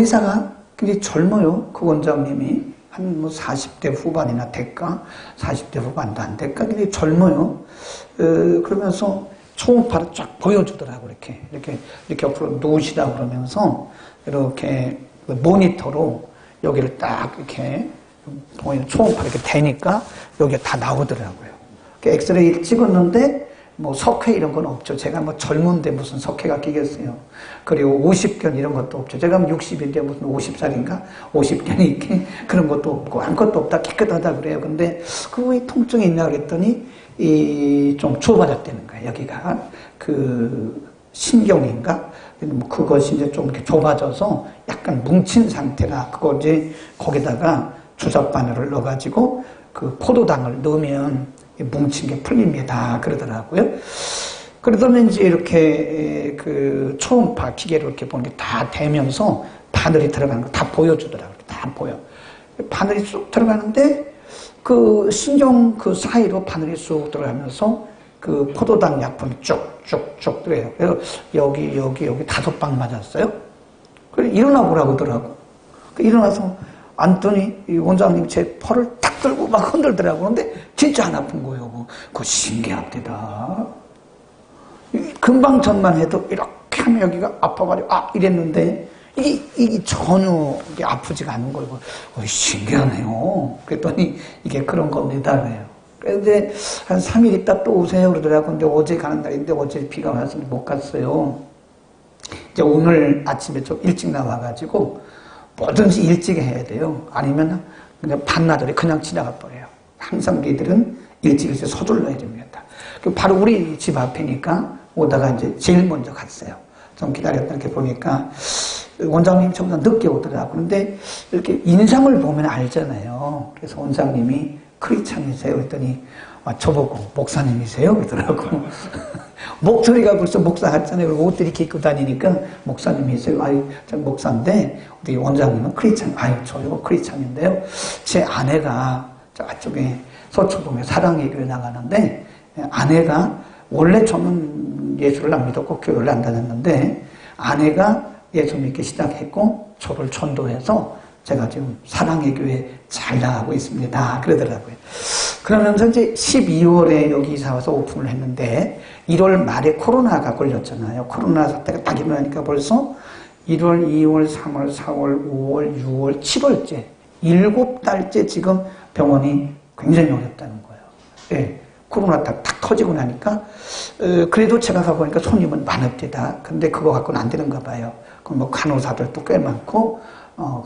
의사가 굉장히 젊어요. 그 원장님이. 한 뭐 40대 후반이나 될까? 40대 후반도 안 될까? 굉장히 젊어요. 그러면서 초음파를 쫙 보여주더라고. 이렇게 옆으로 누우시다 그러면서 이렇게 모니터로 여기를 딱 이렇게 초음파 이렇게 대니까 여기가 다 나오더라고요. 엑스레이를 찍었는데 뭐 석회 이런 건 없죠. 제가 뭐 젊은데 무슨 석회가 끼겠어요. 그리고 50견 이런 것도 없죠. 제가 60인데 무슨 50살인가? 50견이 이렇게 그런 것도 없고 아무것도 없다. 깨끗하다 그래요. 근데 그 통증이 있나 그랬더니 좀 좁아졌다는 거예요. 여기가 그 신경인가? 뭐 그것이 이제 좀 이렇게 좁아져서 약간 뭉친 상태라 그거 이제 거기다가 주사바늘을 넣어가지고 그 포도당을 넣으면 뭉친 게 풀립니다. 그러더라고요. 그러더니 이제 이렇게 그 초음파 기계로 이렇게 보는 게 다 되면서 바늘이 들어가는 거 다 보여주더라고요. 다 보여. 바늘이 쑥 들어가는데 그 신경 그 사이로 바늘이 쑥 들어가면서 그 포도당 약품이 쭉쭉쭉 들어요. 그래서 여기 5방 맞았어요. 그래서 일어나 보라고 하더라고. 일어나서 앉더니 이 원장님 제 팔을 탁 들고 막 흔들더라고. 그런데 진짜 안 아픈 거예요. 그거 신기합니다. 금방 전만 해도 이렇게 하면 여기가 아파가지고 이랬는데 이게 전혀 이게 아프지가 않은 거예요. 신기하네요. 그랬더니 이게 그런 겁니다. 그래요. 그런데 한 3일 있다 또 오세요 그러더라고. 근데 어제 가는 날인데 어제 비가 와서 못 갔어요. 이제 오늘 아침에 좀 일찍 나와가지고 뭐든지 일찍 해야 돼요. 아니면 그냥 반나절에 그냥 지나가 버려요. 항상 우리들은 일찍 서둘러야 됩니다. 바로 우리 집 앞이니까 오다가 이제 제일 먼저 갔어요. 좀 기다렸다 이렇게 보니까 원장님이 저보다 늦게 오더라고요. 그런데 이렇게 인상을 보면 알잖아요. 그래서 원장님이 크리스찬이세요? 그랬더니 저보고 목사님이세요? 그러더라고. 목소리가 벌써 목사 같잖아요. 그리고 옷들 이렇게 입고 다니니까 목사님이세요? 저 목사인데 우리 원장님은 크리스찬. 저요 크리스찬인데요. 제 아내가 저쪽에 서초동에 사랑의 교회 나가는데 아내가 원래 저는 예수를 안 믿었고 교회를 안 다녔는데 아내가 예수 믿기 시작했고 저를 전도해서 제가 지금 사랑의 교회 잘 나가고 있습니다. 그러더라고요. 그러면서 이제 12월에 여기 이사 와서 오픈을 했는데 1월 말에 코로나가 걸렸잖아요. 코로나 사태가 딱 일어나니까 벌써 1월, 2월, 3월, 4월, 5월, 6월, 7월째 7달째 지금 병원이 굉장히 어렵다는 거예요. 네, 코로나 딱 터지고 나니까 그래도 제가 가보니까 손님은 많읍니다. 근데 그거 갖고는 안 되는가 봐요. 그럼 뭐 간호사들도 꽤 많고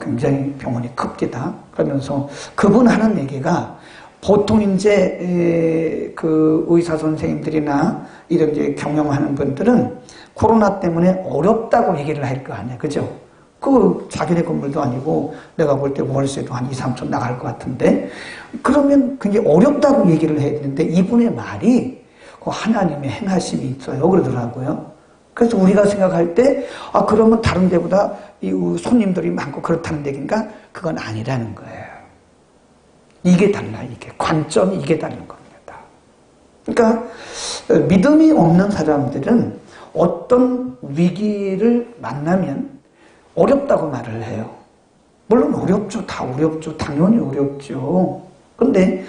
굉장히 병원이 큽니다. 그러면서 그분 하는 얘기가 보통 이제 그 의사 선생님들이나 이런 이제 경영하는 분들은 코로나 때문에 어렵다고 얘기를 할 거 아니에요. 그죠? 그 자기네 건물도 아니고 내가 볼 때 월세도 한 2, 3천 나갈 것 같은데 그러면 굉장히 어렵다고 얘기를 해야 되는데 이분의 말이 그 하나님의 행하심이 있어요. 그러더라고요. 그래서 우리가 생각할 때 그러면 다른 데보다 이 손님들이 많고 그렇다는 얘기인가? 그건 아니라는 거예요. 이게 달라. 이게 관점이 이게 다른 겁니다. 그러니까 믿음이 없는 사람들은 어떤 위기를 만나면 어렵다고 말을 해요. 물론 어렵죠. 다 어렵죠. 당연히 어렵죠. 그런데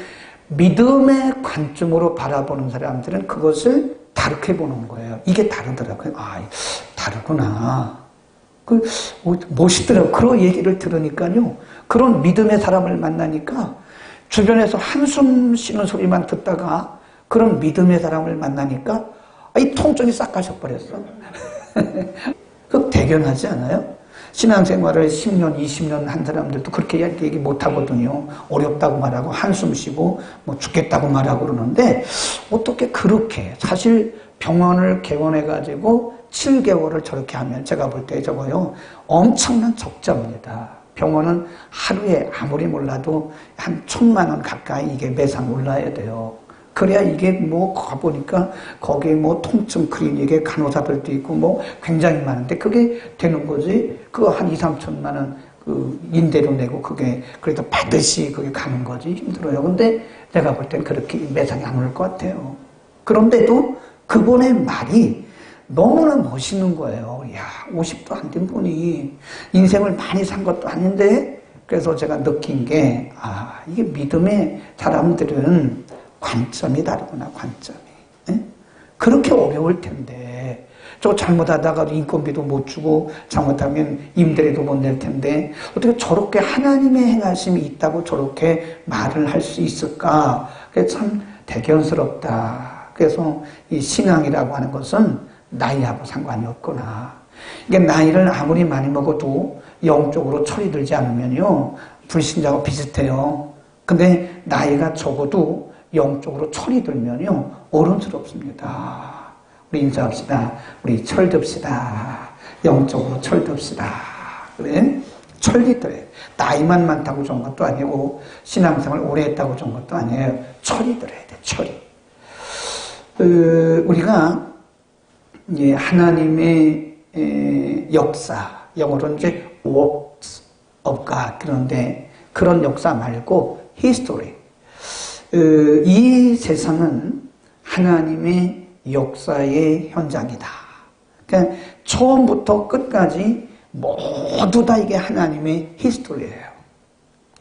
믿음의 관점으로 바라보는 사람들은 그것을 다르게 보는 거예요. 이게 다르더라고요. 다르구나. 멋있더라고요. 그런 얘기를 들으니까요. 그런 믿음의 사람을 만나니까 주변에서 한숨 쉬는 소리만 듣다가 그런 믿음의 사람을 만나니까 이 통증이 싹 가셔버렸어. 그 대견하지 않아요? 신앙생활을 10년, 20년 한 사람들도 그렇게 얘기 못하거든요. 어렵다고 말하고 한숨 쉬고 뭐 죽겠다고 말하고 그러는데 어떻게 그렇게 사실 병원을 개원해가지고 7개월을 저렇게 하면 제가 볼 때 저거요 엄청난 적자입니다. 병원은 하루에 아무리 몰라도 한 1,000만 원 가까이 이게 매상 올라야 돼요. 그래야 이게 뭐 가보니까 거기에 뭐 통증 클리닉에 간호사들도 있고 뭐 굉장히 많은데 그게 되는 거지. 그거 한 2, 3천만 원 그 임대료 내고 그게 그래도 받듯이 그게 가는 거지. 힘들어요. 근데 내가 볼 땐 그렇게 매상이 안 올 것 같아요. 그런데도 그분의 말이 너무나 멋있는 거예요. 야, 50도 안 된 분이 인생을 많이 산 것도 아닌데, 그래서 제가 느낀 게, 이게 믿음의 사람들은 관점이 다르구나, 관점이. 에? 그렇게 어려울 텐데, 저 잘못하다가도 인건비도 못 주고, 잘못하면 임대료도 못 낼 텐데, 어떻게 저렇게 하나님의 행하심이 있다고 저렇게 말을 할 수 있을까? 그게 참 대견스럽다. 그래서 이 신앙이라고 하는 것은 나이하고 상관이 없구나. 이게 나이를 아무리 많이 먹어도 영적으로 철이 들지 않으면요, 불신자하고 비슷해요. 근데 나이가 적어도 영적으로 철이 들면요, 어른스럽습니다. 우리 인사합시다. 우리 철듭시다. 영적으로 철듭시다. 그래? 철이 들어요. 나이만 많다고 좋은 것도 아니고, 신앙생활 오래 했다고 좋은 것도 아니에요. 철이 들어야 돼, 철이. 우리가 하나님의 역사, 영어로 이제 works of God, 그런데 그런 역사 말고 history. 이 세상은 하나님의 역사의 현장이다. 그러니까 처음부터 끝까지 모두 다 이게 하나님의 히스토리예요.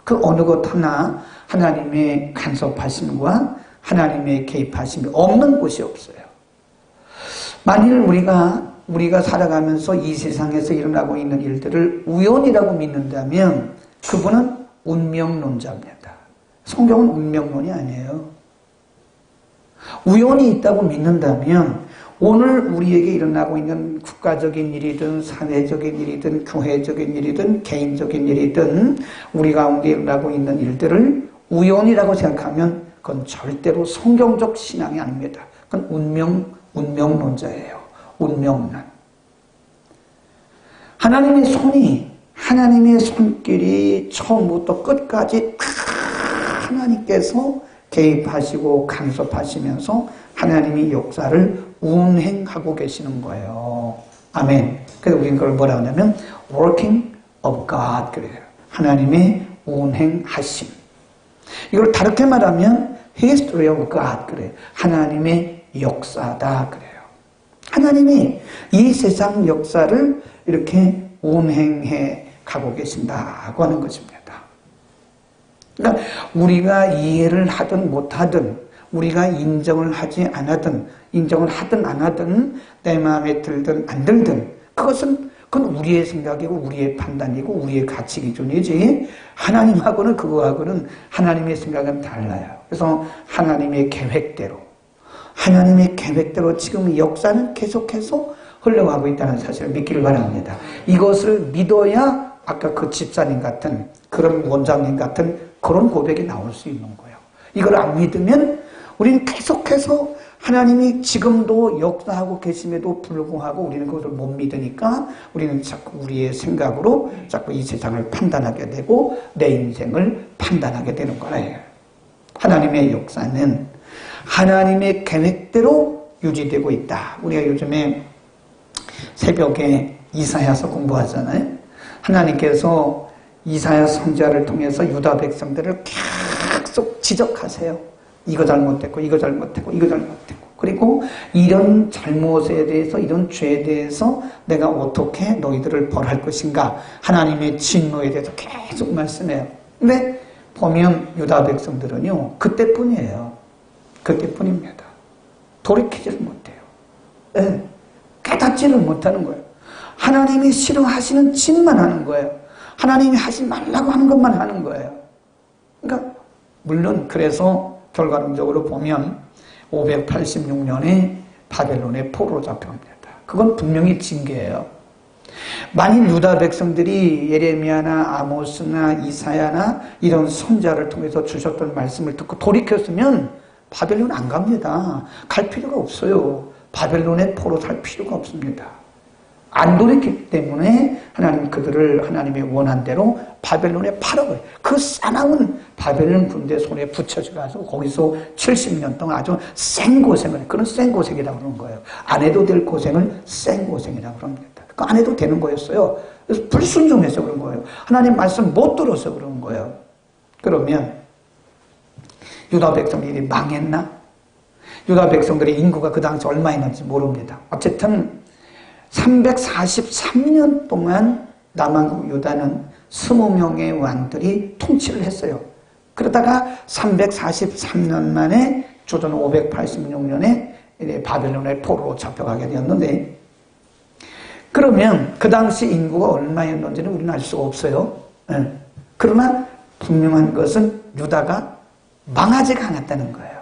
그 어느 것 하나 하나님의 간섭하심과 하나님의 개입하심이 없는 곳이 없어요. 만일 우리가 살아가면서 이 세상에서 일어나고 있는 일들을 우연이라고 믿는다면 그분은 운명론자입니다. 성경은 운명론이 아니에요. 우연이 있다고 믿는다면 오늘 우리에게 일어나고 있는 국가적인 일이든 사회적인 일이든 교회적인 일이든 개인적인 일이든 우리 가운데 일어나고 있는 일들을 우연이라고 생각하면 그건 절대로 성경적 신앙이 아닙니다. 그건 운명론자예요. 운명론. 하나님의 손길이 처음부터 끝까지 다 하나님께서 개입하시고 간섭하시면서 하나님이 역사를 운행하고 계시는 거예요. 아멘. 그래서 우리는 그걸 뭐라 하냐면 working of God 그래요. 하나님의 운행하심. 이걸 다르게 말하면 history of God 그래요. 하나님의 역사다 그래요. 하나님이 이 세상 역사를 이렇게 운행해 가고 계신다고 하는 것입니다. 그러니까 우리가 이해를 하든 못하든 우리가 인정을 하지 않았든 인정을 하든 안 하든 내 마음에 들든 안 들든 그건 우리의 생각이고 우리의 판단이고 우리의 가치 기준이지 하나님하고는 그거하고는 하나님의 생각은 달라요. 그래서 하나님의 계획대로 지금 역사는 계속해서 흘러가고 있다는 사실을 믿기를 바랍니다. 이것을 믿어야 아까 그 집사님 같은 그런 원장님 같은 그런 고백이 나올 수 있는 거예요. 이걸 안 믿으면 우리는 계속해서 하나님이 지금도 역사하고 계심에도 불구하고 우리는 그것을 못 믿으니까 우리는 자꾸 우리의 생각으로 자꾸 이 세상을 판단하게 되고 내 인생을 판단하게 되는 거예요. 하나님의 역사는 하나님의 계획대로 유지되고 있다. 우리가 요즘에 새벽에 이사야서 공부하잖아요. 하나님께서 이사야 선지자를 통해서 유다 백성들을 계속 지적하세요. 이거 잘못했고 이거 잘못했고 이거 잘못했고 그리고 이런 잘못에 대해서 이런 죄에 대해서 내가 어떻게 너희들을 벌할 것인가 하나님의 진노에 대해서 계속 말씀해요. 근데 보면 유다 백성들은요 그때뿐이에요. 그때뿐입니다. 돌이키지를 못해요. 네. 깨닫지를 못하는 거예요. 하나님이 싫어하시는 짓만 하는 거예요. 하나님이 하지 말라고 하는 것만 하는 거예요. 그러니까 물론 그래서 결과론적으로 보면 586년에 바벨론의 포로로 잡혀갑니다. 그건 분명히 징계예요. 만일 유다 백성들이 예레미야나 아모스나 이사야나 이런 선지자를 통해서 주셨던 말씀을 듣고 돌이켰으면 바벨론 안 갑니다. 갈 필요가 없어요. 바벨론의 포로 살 필요가 없습니다. 안 돌이켰기 때문에 하나님 그들을 하나님의 원한대로 바벨론에 팔아버려요. 그 싸나운 바벨론 군대 손에 붙여져가지고 거기서 70년 동안 아주 생고생을 해요. 그런 생고생이라고 그러는 거예요. 안 해도 될 고생을 생고생이라고 그럽니다. 그 안 해도 되는 거였어요. 그래서 불순종해서 그런 거예요. 하나님 말씀 못 들어서 그런 거예요. 그러면 유다 백성들이 망했나? 유다 백성들의 인구가 그 당시 얼마 있는지 모릅니다. 어쨌든 343년 동안 남한국 유다는 20명의 왕들이 통치를 했어요. 그러다가 343년 만에 주전 586년에 바벨론의 포로로 잡혀가게 되었는데, 그러면 그 당시 인구가 얼마였는지는 우리는 알 수가 없어요. 그러나 분명한 것은 유다가 망하지가 않았다는 거예요.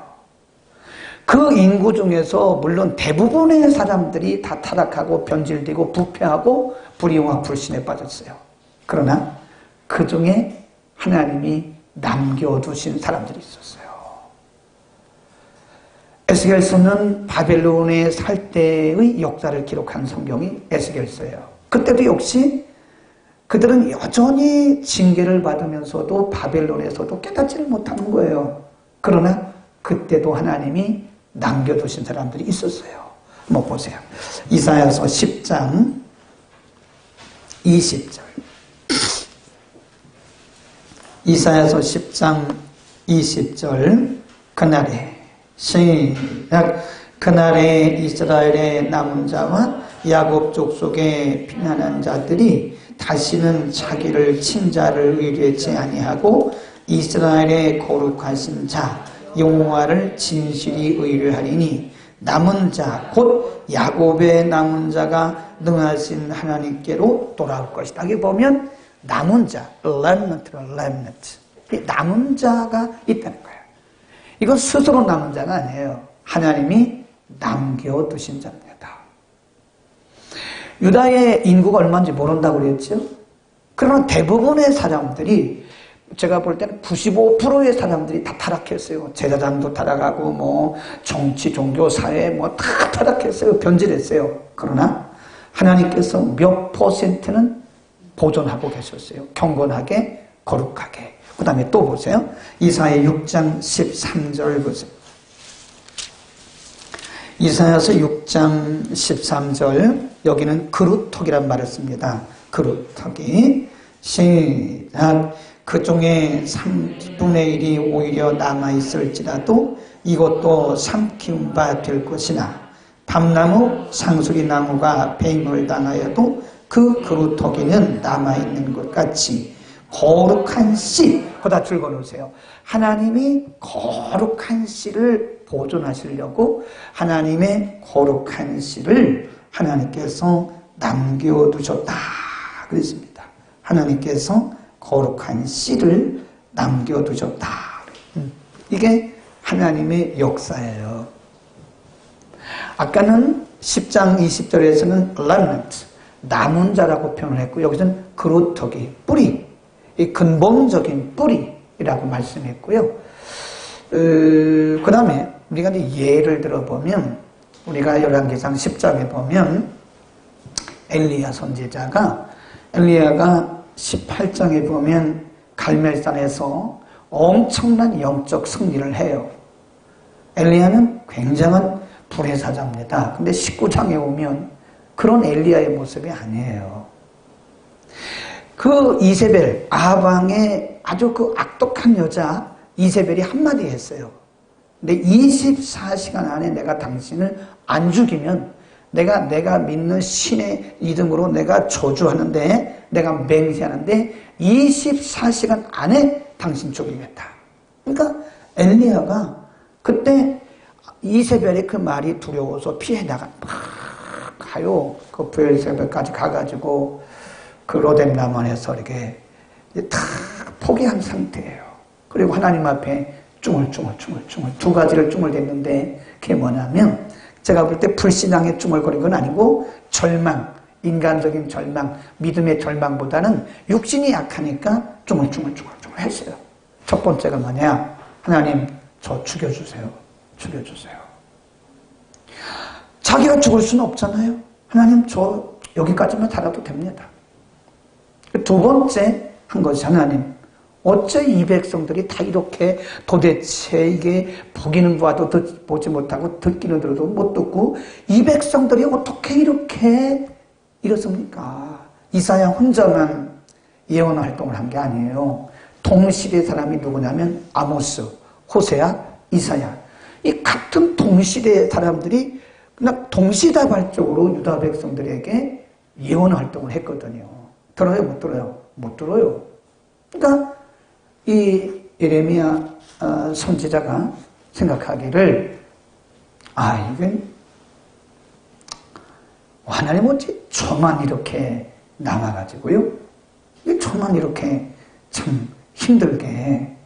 그 인구 중에서 물론 대부분의 사람들이 다 타락하고 변질되고 부패하고 불의와 불신에 빠졌어요. 그러나 그 중에 하나님이 남겨두신 사람들이 있었어요. 에스겔서는 바벨론에 살 때의 역사를 기록한 성경이 에스겔서예요. 그때도 역시 그들은 여전히 징계를 받으면서도 바벨론에서도 깨닫지를 못하는 거예요. 그러나 그때도 하나님이 남겨두신 사람들이 있었어요. 한번 보세요. 이사야서 10장 20절. 이사야서 10장 20절. 그날에 시작. 그날에 이스라엘의 남은 자와 야곱 족속의 피난한 자들이 다시는 자기를 친자를 의뢰치 아니하고 이스라엘의 거룩하신 자 여호와를 진실이 의뢰하리니 남은 자 곧 야곱의 남은 자가 능하신 하나님께로 돌아올 것이다. 여기 보면 남은 자, remnant. 남은 자가 있다는 거예요. 이건 스스로 남은 자가 아니에요. 하나님이 남겨두신 자입니다. 유다의 인구가 얼마인지 모른다고 그랬죠? 그러나 대부분의 사람들이, 제가 볼 때는 95%의 사람들이 다 타락했어요. 제사장도 타락하고 정치, 종교, 사회 다 타락했어요. 변질했어요. 그러나 하나님께서 몇 %는 보존하고 계셨어요. 경건하게, 거룩하게. 그 다음에 또 보세요. 이사야 6장 13절 보세요. 이사야서 6장 13절. 여기는 그루터기란 말을 씁니다. 그루터기. 시작. 그 중에 3분의 1이 오히려 남아있을지라도 이것도 삼키운 바 될 것이나 밤나무, 상수리 나무가 배임을 당하여도 그 그루터기는 남아있는 것 같이 거룩한 씨, 거기다 줄거놓으세요. 하나님이 거룩한 씨를 보존하시려고 하나님의 거룩한 씨를 하나님께서 남겨두셨다 그랬습니다. 하나님께서 거룩한 씨를 남겨두셨다. 이게 하나님의 역사예요. 아까는 10장 20절에서는 remnant, 남은 자라고 표현을 했고, 여기서는 그루터기, 뿌리, 이 근본적인 뿌리라고 말씀했고요. 그 다음에 우리가 이제 예를 들어보면, 우리가 열왕기상 10장에 보면 엘리야 선지자가, 엘리야가 18장에 보면 갈멜산에서 엄청난 영적 승리를 해요. 엘리야는 굉장한 불의 사자입니다. 근데 19장에 오면 그런 엘리야의 모습이 아니에요. 그 이세벨, 아합 왕의 아주 그 악독한 여자 이세벨이 한마디 했어요. 근데 24시간 안에 내가 당신을 안 죽이면 내가 믿는 신의 이름으로 내가 저주하는데, 내가 맹세하는데 24시간 안에 당신 죽이겠다. 그러니까 엘리야가 그때 이세벨의 그 말이 두려워서 피해 나가 막 가요. 그 브엘세벨까지 가가지고 그 로뎀나무에서 이렇게 다 포기한 상태예요. 그리고 하나님 앞에 쭈물쭈물 두 가지를 쭈물댔는데, 그게 뭐냐면, 제가 볼 때 불신앙에 쭈물거린 건 아니고 절망, 인간적인 절망, 믿음의 절망보다는 육신이 약하니까 쭈물쭈물 했어요. 첫 번째가 뭐냐? 하나님, 저 죽여주세요. 자기가 죽을 수는 없잖아요. 하나님, 저 여기까지만 살아도 됩니다. 두 번째 한 것이, 하나님, 어째 이 백성들이 다 이렇게 도대체 이게 보기는 봐도 보지 못하고 듣기는 들어도 못 듣고 이 백성들이 어떻게 이렇게 이렇습니까? 이사야 혼자만 예언 활동을 한 게 아니에요. 동시대 사람이 누구냐면 아모스, 호세아, 이사야. 이 같은 동시대의 사람들이 그냥 동시다발적으로 유다 백성들에게 예언 활동을 했거든요. 들어요, 못 들어요? 못 들어요. 그러니까 이 예레미야 선지자가 생각하기를 이건 하나님 어찌 저만 이렇게 남아가지고요. 저만 이렇게 참 힘들게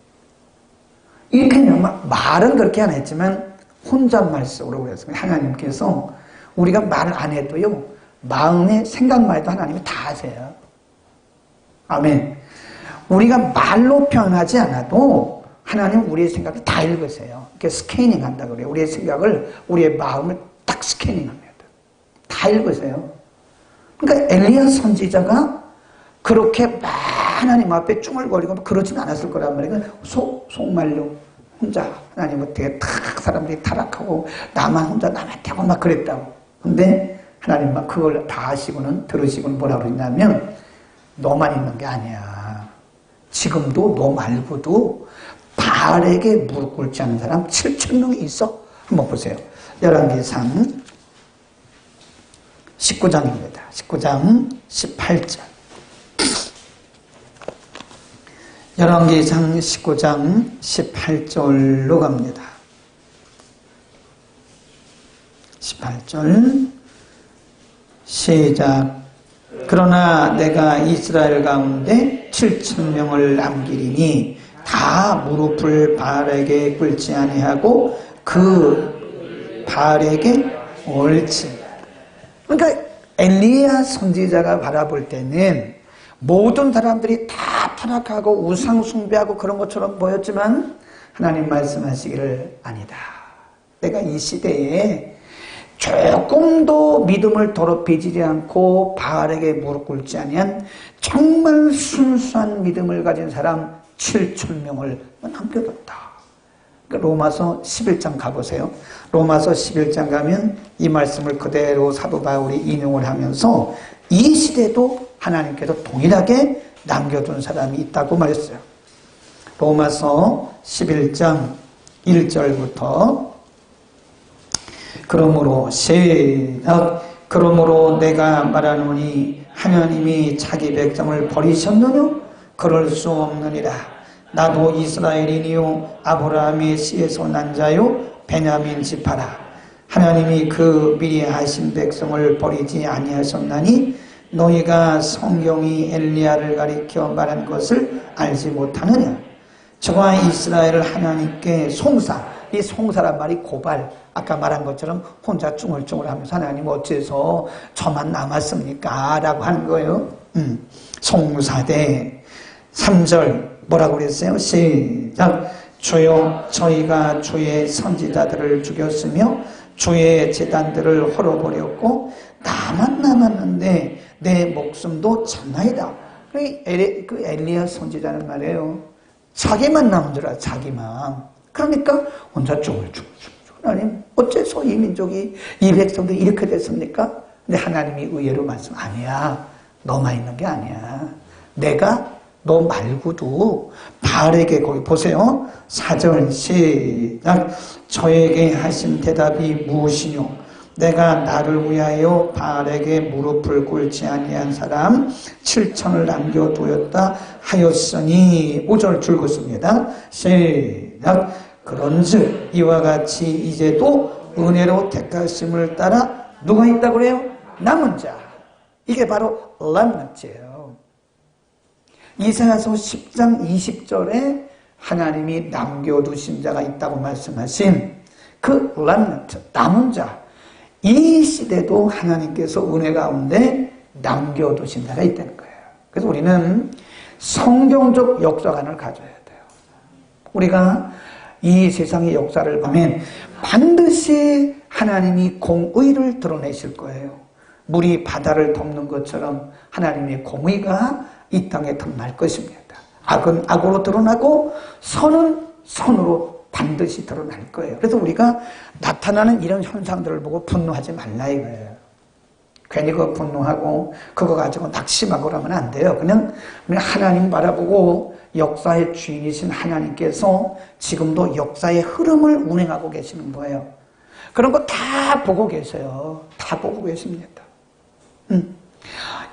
이렇게 말은 그렇게 안 했지만 혼잣말 속으로 그랬습니다. 하나님께서 우리가 말을 안 해도요 마음의 생각만 해도 하나님이 다 아세요. 아멘. 우리가 말로 표현하지 않아도 하나님 우리의 생각을 다 읽으세요. 이렇게 스캐닝 한다 그래요. 우리의 생각을, 우리의 마음을 딱 스캐닝합니다. 다 읽으세요. 그러니까 엘리야 선지자가 그렇게 막 하나님 앞에 쭝얼거리고 그러진 않았을 거란 말이에요. 속말로 혼자 하나님 어떻게 탁 사람들이 타락하고 나만 혼자 남았다고 막 그랬다고. 근데 하나님 막 그걸 다 아시고는 들으시고는 뭐라 그러냐면 너만 있는 게 아니야. 지금도 너 말고도 바알에게 무릎 꿇지 않은 사람 7,000명이 있어. 한번 보세요. 열왕기상 19장입니다. 19장 18절. 열왕기상 19장 18절로 갑니다. 18절 시작. 그러나 내가 이스라엘 가운데 7,000명을 남기리니 다 무릎을 바알에게 꿇지 아니하고 그 바알에게 옳지. 그러니까 엘리야 선지자가 바라볼 때는 모든 사람들이 다 타락하고 우상 숭배하고 그런 것처럼 보였지만 하나님 말씀하시기를 아니다. 내가 이 시대에 조금도 믿음을 더럽히지 않고 바알에게 무릎 꿇지 아니한 정말 순수한 믿음을 가진 사람 7,000명을 남겨뒀다. 그러니까 로마서 11장 가보세요. 로마서 11장 가면 이 말씀을 그대로 사도 바울이 인용을 하면서 이 시대도 하나님께서 동일하게 남겨둔 사람이 있다고 말했어요. 로마서 11장 1절부터 그러므로 시작. 그러므로 내가 말하노니 하나님이 자기 백성을 버리셨느냐? 그럴 수 없느니라. 나도 이스라엘이니요 아브라함의 씨에서 난 자요 베냐민 지파라. 하나님이 그 미리 하신 백성을 버리지 아니하셨나니 너희가 성경이 엘리야를 가리켜 말한 것을 알지 못하느냐? 저와 이스라엘을 하나님께 송사. 이 송사란 말이 고발. 아까 말한 것처럼 혼자 쭝얼쭝얼하면서 하나님 어째서 저만 남았습니까? 라고 하는 거예요. 송사대 3절 뭐라고 그랬어요? 시작. 주여 저희가 주의 선지자들을 죽였으며 주의 제단들을 헐어버렸고 나만 남았는데 내 목숨도 참나이다. 그 엘리야 선지자는 말이에요. 자기만 남은 줄 알아. 자기만. 그러니까 혼자 쭈글쭈글 하나님 어째서 이 민족이 이 백성들이 이렇게 됐습니까? 근데 하나님이 의외로 말씀 아니야. 너만 있는 게 아니야. 내가 너 말고도 바알에게 거기 보세요. 4절 시작. 저에게 하신 대답이 무엇이뇨? 내가 나를 위하여 바알에게 무릎을 꿇지 아니한 사람 7,000을 남겨두었다 하였으니 5절 줄긋습니다. 시작. 그런즉 이와 같이 이제도 은혜로 택하심을 따라 누가 있다고 그래요? 남은 자. 이게 바로 렘넌트예요. 이사야서 10장 20절에 하나님이 남겨두신 자가 있다고 말씀하신 그 렘넌트, 남은 자. 이 시대도 하나님께서 은혜 가운데 남겨두신 자가 있다는 거예요. 그래서 우리는 성경적 역사관을 가져야 돼요. 우리가 이 세상의 역사를 보면 반드시 하나님이 공의를 드러내실 거예요. 물이 바다를 덮는 것처럼 하나님의 공의가 이 땅에 드러날 것입니다. 악은 악으로 드러나고 선은 선으로 반드시 드러날 거예요. 그래서 우리가 나타나는 이런 현상들을 보고 분노하지 말라 이거예요. 괜히 그거 분노하고 그거 가지고 낙심하고 그러면 안 돼요. 그냥 하나님 바라보고 역사의 주인이신 하나님께서 지금도 역사의 흐름을 운행하고 계시는 거예요. 그런 거 다 보고 계세요. 다 보고 계십니다.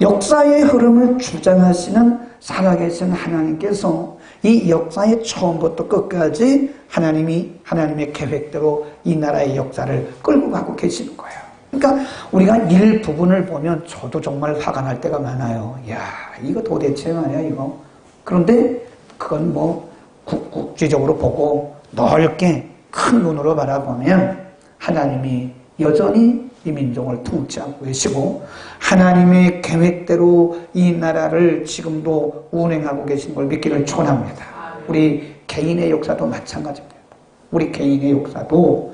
역사의 흐름을 주장하시는 살아계신 하나님께서 이 역사의 처음부터 끝까지 하나님의 계획대로 이 나라의 역사를 끌고 가고 계시는 거예요. 그러니까 우리가 일부분을 보면 저도 정말 화가 날 때가 많아요. 야, 이거 도대체 말이야, 이거. 그런데 그건 뭐 국제적으로 보고 넓게 큰 눈으로 바라보면 하나님이 여전히 이 민족을 통치하고 계시고 하나님의 계획대로 이 나라를 지금도 운행하고 계신 걸 믿기를 축원합니다. 우리 개인의 역사도 마찬가지입니다. 우리 개인의 역사도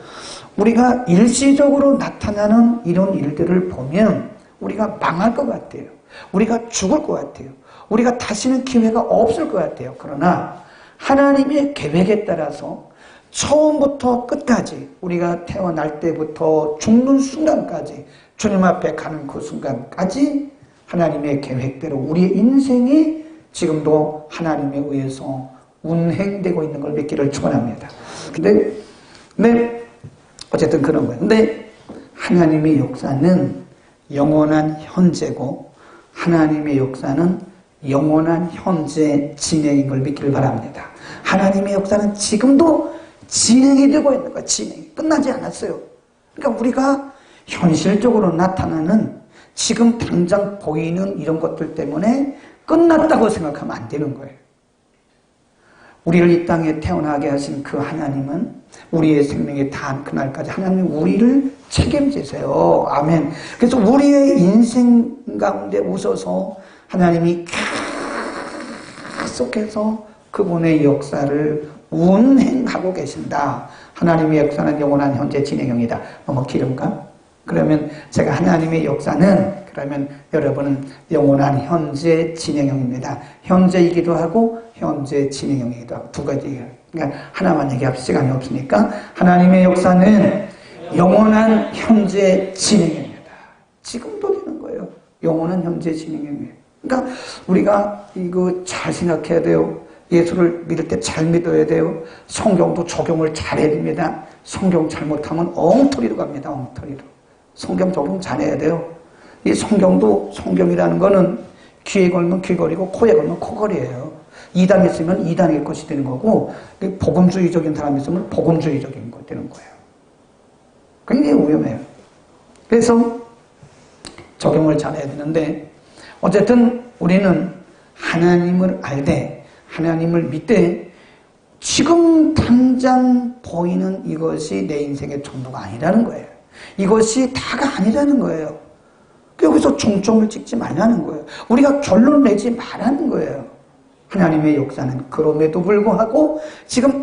우리가 일시적으로 나타나는 이런 일들을 보면 우리가 망할 것 같아요. 우리가 죽을 것 같아요. 우리가 다시는 기회가 없을 것 같아요. 그러나 하나님의 계획에 따라서 처음부터 끝까지 우리가 태어날 때부터 죽는 순간까지 주님 앞에 가는 그 순간까지 하나님의 계획대로 우리의 인생이 지금도 하나님에 의해서 운행되고 있는 걸 믿기를 축원합니다. 근데 어쨌든 그런 거예요. 근데 하나님의 역사는 영원한 현재고 하나님의 역사는 영원한 현재 진행인 걸 믿기를 바랍니다. 하나님의 역사는 지금도 진행이 되고 있는 거예요. 진행이 끝나지 않았어요. 그러니까 우리가 현실적으로 나타나는 지금 당장 보이는 이런 것들 때문에 끝났다고 생각하면 안 되는 거예요. 우리를 이 땅에 태어나게 하신 그 하나님은 우리의 생명이 다한 그날까지 하나님이 우리를 책임지세요. 아멘. 그래서 우리의 인생 가운데 오셔서 하나님이 계속해서 그분의 역사를 운행하고 계신다. 하나님의 역사는 영원한 현재 진행형이다. 너무 길은가? 그러면 제가 하나님의 역사는 그러면 여러분은 영원한 현재 진행형입니다. 현재이기도 하고 현재 진행형이기도 하고 두 가지. 그러니까 하나만 얘기할 시간이 없으니까 하나님의 역사는 영원한 현재 진행형입니다. 지금도 되는 거예요. 영원한 현재 진행형이에요. 그러니까 우리가 이거 잘 생각해야 돼요. 예수를 믿을 때 잘 믿어야 돼요. 성경도 적용을 잘해야 됩니다. 성경 잘못하면 엉터리로 갑니다. 엉터리로. 성경 적용 잘해야 돼요. 이 성경도 성경이라는 거는 귀에 걸면 귀걸이고 코에 걸면 코걸이에요. 이단 있으면 이단일 것이 되는 거고 복음주의적인 사람이 있으면 복음주의적인 것 되는 거예요. 굉장히 위험해요. 그래서 적용을 잘해야 되는데 어쨌든 우리는 하나님을 알되 하나님을 믿되 지금 당장 보이는 이것이 내 인생의 전부가 아니라는 거예요. 이것이 다가 아니라는 거예요. 여기서 종점을 찍지 말라는 거예요. 우리가 결론 내지 말라는 거예요. 하나님의 역사는 그럼에도 불구하고 지금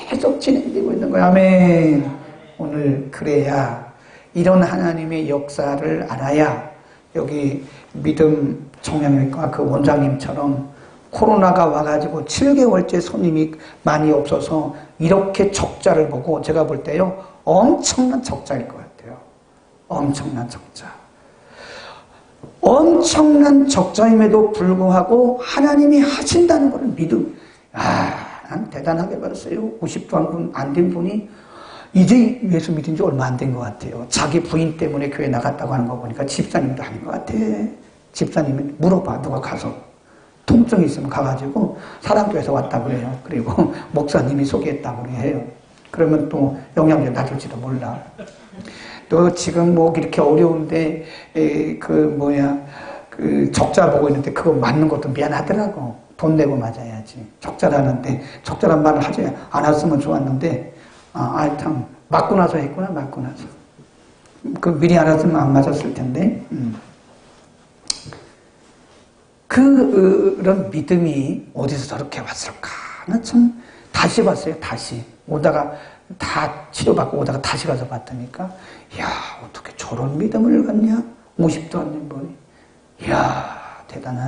계속 진행되고 있는 거예요. 아멘. 오늘 그래야 이런 하나님의 역사를 알아야 여기 믿음 청년회과 그 원장님처럼 코로나가 와가지고 7개월째 손님이 많이 없어서 이렇게 적자를 보고 제가 볼 때요 엄청난 적자일 것 같아요. 엄청난 적자. 엄청난 적자임에도 불구하고 하나님이 하신다는 것을 믿음. 난 대단하게 받았어요. 50도 안 된 분이 이제 예수 믿은 지 얼마 안 된 것 같아요. 자기 부인 때문에 교회 나갔다고 하는 거 보니까 집사님도 아닌 것 같아. 집사님이 물어봐. 누가 가서. 통증이 있으면 가가지고 사랑교회에서 왔다고 그래요. 그리고 목사님이 소개했다고 해요. 그러면 또 영양제 놔줄지도 몰라. 또 지금 뭐 이렇게 어려운데 그 적자 보고 있는데 그거 맞는 것도 미안하더라고. 돈 내고 맞아야지. 적자라는데 적자란 말을 하지 않았으면 좋았는데 참 맞고 나서 했구나. 맞고 나서. 그 미리 알았으면 안 맞았을 텐데. 그런 믿음이 어디서 저렇게 왔을까? 나 참 다시 봤어요. 다시 오다가 다 치료받고 오다가 다시 가서 봤다니까 야 어떻게 저런 믿음을 갖냐? 50도 안 된 분이. 이야 대단하네.